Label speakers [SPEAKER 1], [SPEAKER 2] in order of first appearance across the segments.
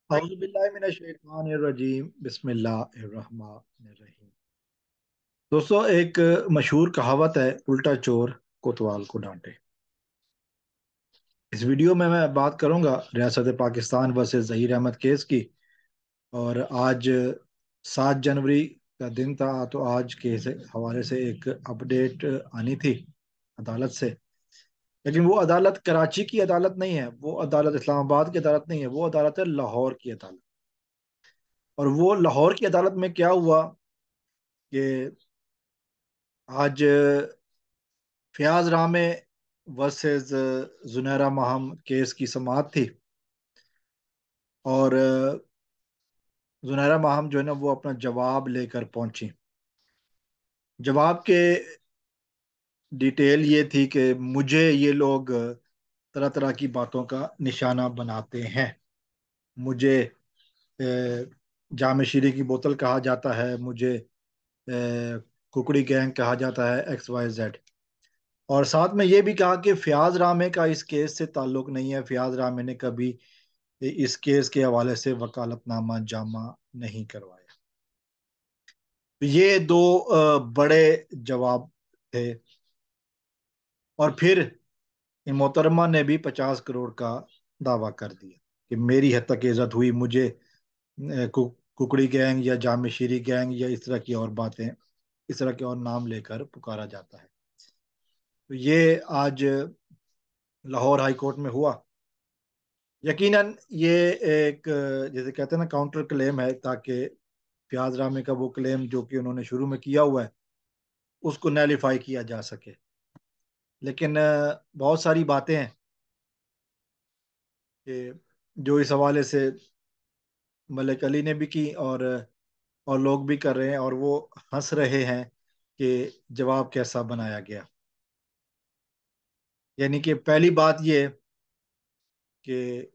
[SPEAKER 1] औज़ुबिल्लाहिमिनश्शैतानिर्रजीम बिस्मिल्लाहिर्रहमानिर्रहीम। दोस्तों, एक मशहूर कहावत है, उल्टा चोर कोतवाल को डांटे। इस वीडियो में मैं बात करूंगा रियासत पाकिस्तान वर्सेस जहीर अहमद केस की। और आज 7 जनवरी का दिन था, तो आज के हवाले से एक अपडेट आनी थी अदालत से। लेकिन वो अदालत कराची की अदालत नहीं है, वो अदालत इस्लामाबाद की अदालत नहीं है, वो अदालत है लाहौर की अदालत। और वो लाहौर की अदालत में क्या हुआ कि आज फयाज रामे वर्सेस जुनैरा माहम केस की समाअत थी। और जुनैरा माहम जो है ना, वो अपना जवाब लेकर पहुंची। जवाब के डिटेल ये थी कि मुझे ये लोग तरह तरह की बातों का निशाना बनाते हैं। मुझे जाम शीरी की बोतल कहा जाता है, मुझे कुकड़ी गैंग कहा जाता है, XYZ। और साथ में ये भी कहा कि फयाज रामे का इस केस से ताल्लुक नहीं है, फयाज रामे ने कभी इस केस के हवाले से वकालतनामा जामा नहीं करवाया। तो ये दो बड़े जवाब थे। और फिर इन मोहतरमा ने भी 50 करोड़ का दावा कर दिया कि मेरी हद तक इज्जत हुई, मुझे कुकड़ी गैंग या जामिशीरी गैंग या इस तरह की और बातें, इस तरह के और नाम लेकर पुकारा जाता है। तो ये आज लाहौर हाई कोर्ट में हुआ। यकीनन ये एक जैसे कहते हैं ना, काउंटर क्लेम है, ताकि फयाज रामे का वो क्लेम जो कि उन्होंने शुरू में किया हुआ है उसको नैलिफाई किया जा सके। लेकिन बहुत सारी बातें हैं कि जो इस हवाले से मलिक अली ने भी की, और लोग भी कर रहे हैं, और वो हंस रहे हैं कि जवाब कैसा बनाया गया। यानी कि पहली बात ये कि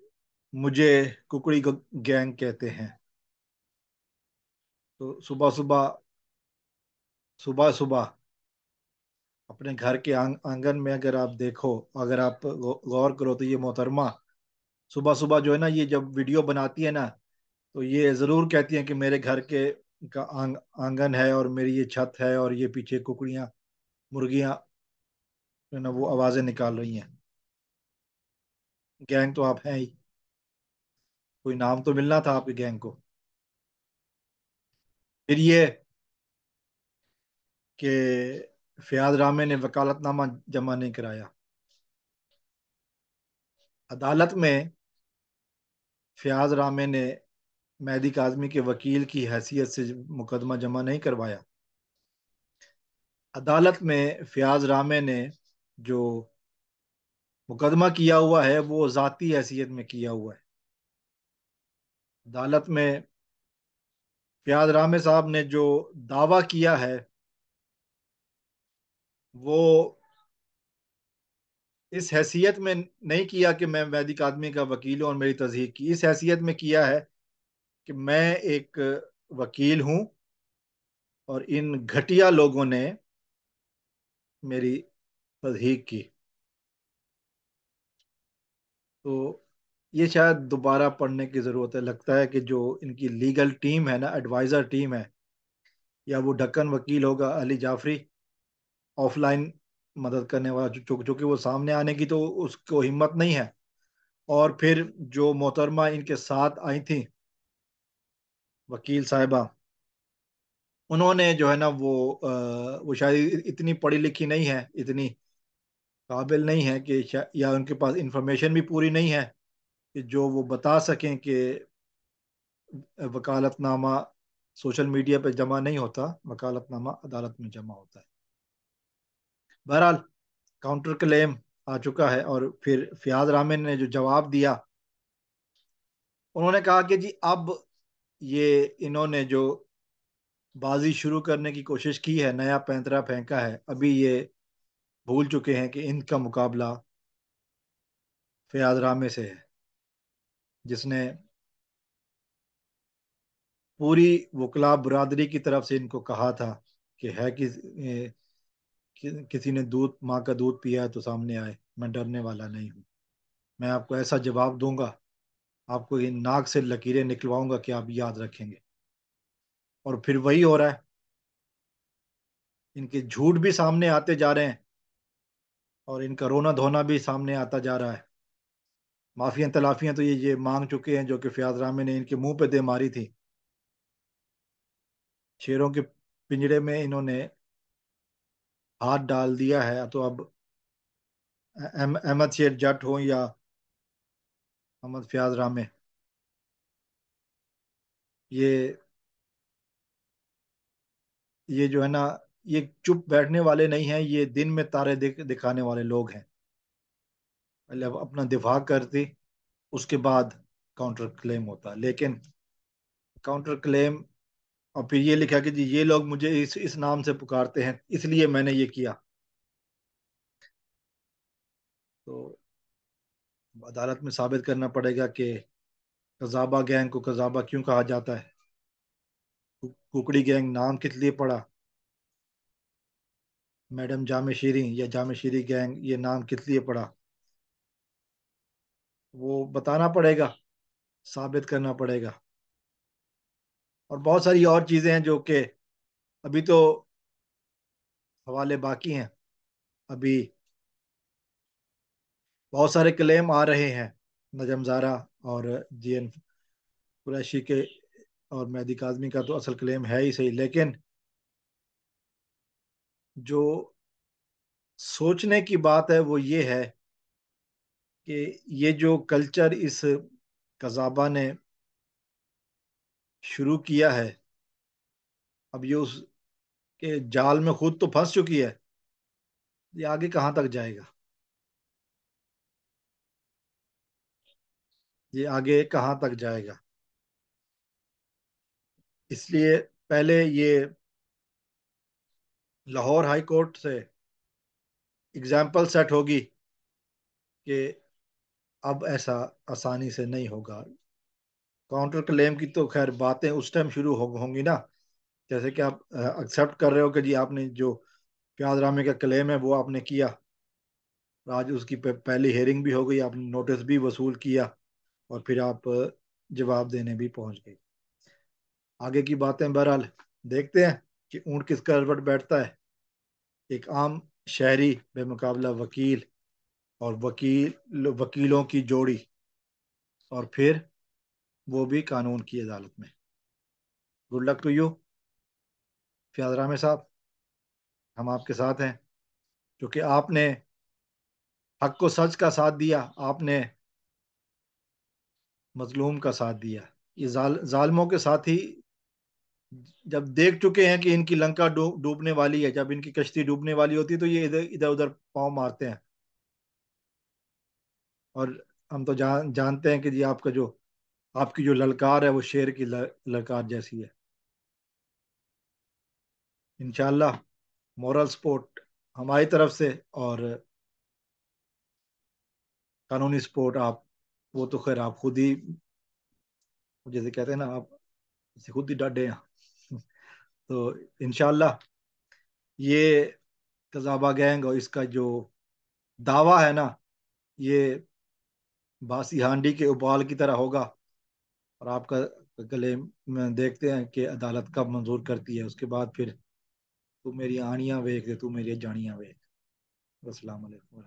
[SPEAKER 1] मुझे कुकड़ी गैंग कहते हैं। तो सुबह सुबह, सुबह सुबह अपने घर के आंगन में अगर आप देखो, अगर आप गौर करो, तो ये मोहतरमा सुबह सुबह जो है ना, ये जब वीडियो बनाती है ना, तो ये जरूर कहती हैं कि मेरे घर के का आंगन है, और मेरी ये छत है, और ये पीछे कुकड़ियाँ, मुर्गियाँ जो है ना, वो आवाजें निकाल रही हैं। गैंग तो आप हैं ही, कोई नाम तो मिलना था आपकी गैंग को। फिर ये कि फयाज रामे ने वकालतनामा जमा नहीं कराया अदालत में। फयाज रामे ने मेहदी काजमी के वकील की हैसियत से मुकदमा जमा नहीं करवाया। अदालत में फयाज रामे ने जो मुकदमा किया हुआ है वो जाती हैसियत में किया हुआ है। अदालत में फयाज रामे साहब ने जो दावा किया है, वो इस हैसियत में नहीं किया कि मैं वैदिक आदमी का वकील हूं और मेरी तस्दीक की, इस हैसियत में किया है कि मैं एक वकील हूं, और इन घटिया लोगों ने मेरी तस्दीक की। तो ये शायद दोबारा पढ़ने की ज़रूरत है। लगता है कि जो इनकी लीगल टीम है ना, एडवाइज़र टीम है, या वो ढक्कन वकील होगा अली जाफरी, ऑफलाइन मदद करने वाला, चूंकि वो सामने आने की तो उसको हिम्मत नहीं है। और फिर जो मोहतरमा इनके साथ आई थी, वकील साहिबा, उन्होंने जो है ना, वो शायद इतनी पढ़ी लिखी नहीं है, इतनी काबिल नहीं है कि या उनके पास इंफॉर्मेशन भी पूरी नहीं है कि जो वो बता सकें कि वकालतनामा सोशल मीडिया पे जमा नहीं होता, वकालतनामा अदालत में जमा होता है। बहरहाल काउंटर क्लेम आ चुका है। और फिर फयाज रामे ने जो जवाब दिया, उन्होंने कहा कि जी अब ये इन्होंने जो बाजी शुरू करने की कोशिश की है, नया पैंतरा फेंका है, अभी ये भूल चुके हैं कि इनका मुकाबला फयाज रामे से है, जिसने पूरी वकला बरादरी की तरफ से इनको कहा था कि है किसी ने दूध, माँ का दूध पिया है तो सामने आए, मैं डरने वाला नहीं हूँ, मैं आपको ऐसा जवाब दूंगा, आपको इन नाक से लकीरें निकलवाऊंगा कि आप याद रखेंगे। और फिर वही हो रहा है, इनके झूठ भी सामने आते जा रहे हैं और इनका रोना धोना भी सामने आता जा रहा है। माफियां तलाफियां तो ये मांग चुके हैं, जो कि फयाज रामी ने इनके मुंह पे दे मारी थी। शेरों के पिंजरे में इन्होंने हाथ डाल दिया है, तो अब अहमद शेर जट हो या मोहम्मद फयाज रामे, ये ये जो है ना, ये चुप बैठने वाले नहीं हैं, ये दिन में तारे दिखाने वाले लोग हैं। पहले अब अपना दिफा करती, उसके बाद काउंटर क्लेम होता, लेकिन काउंटर क्लेम और फिर ये लिखा कि जी ये लोग मुझे इस नाम से पुकारते हैं इसलिए मैंने ये किया। तो अदालत में साबित करना पड़ेगा कि कजाबा गैंग को कजाबा क्यों कहा जाता है, कुकड़ी गैंग नाम किस लिए पड़ा, मैडम जामेशीरी या जामेशीरी गैंग ये नाम किस लिए पड़ा, वो बताना पड़ेगा, साबित करना पड़ेगा। और बहुत सारी और चीजें हैं जो कि अभी तो हवाले बाकी हैं। अभी बहुत सारे क्लेम आ रहे हैं नजम ज़ारा और जीएन कुरैशी के, और मेहदी काज़मी का तो असल क्लेम है ही सही, लेकिन जो सोचने की बात है वो ये है कि ये जो कल्चर इस कज़ाबा ने शुरू किया है, अब ये उसके जाल में खुद तो फंस चुकी है, ये आगे कहाँ तक जाएगा, ये आगे कहाँ तक जाएगा। इसलिए पहले ये लाहौर हाई कोर्ट से एग्जाम्पल सेट होगी कि अब ऐसा आसानी से नहीं होगा। काउंटर क्लेम की तो खैर बातें उस टाइम शुरू होंगी ना, जैसे कि आप एक्सेप्ट कर रहे हो कि जी आपने जो प्याज रामे का क्लेम है वो आपने किया, आज उसकी पहली हेयरिंग भी हो गई, आपने नोटिस भी वसूल किया, और फिर आप जवाब देने भी पहुंच गए। आगे की बातें बहरहाल देखते हैं कि ऊंट किस करवट बैठता है, एक आम शहरी बेमुकाबला वकील और वकीलों की जोड़ी, और फिर वो भी कानून की अदालत में। Good luck to you Fayaz Rame साहब, हम आपके साथ हैं, क्योंकि आपने हक को सच का साथ दिया, आपने मजलूम का साथ दिया। ये जालिमों के साथ ही जब देख चुके हैं कि इनकी लंका डूबने वाली है, जब इनकी कश्ती डूबने वाली होती है तो ये इधर इधर उधर पाँव मारते हैं। और हम तो जानते हैं कि जी आपका जो आपकी जो ललकार है वो शेर की ललकार जैसी है। इंशाल्लाह मोरल सपोर्ट हमारी तरफ से, और कानूनी सपोर्ट आप, वो तो खैर आप खुद ही, जैसे कहते हैं ना, आप खुद ही डांटे हैं। तो इंशाल्लाह ये कजाबा गैंग और इसका जो दावा है ना, ये बासी हांडी के उबाल की तरह होगा। और आपका गले में देखते हैं कि अदालत कब मंजूर करती है, उसके बाद फिर तू मेरी आनियां वेख दे, तू मेरी जानियां वेख। अस्सलाम वालेकुम।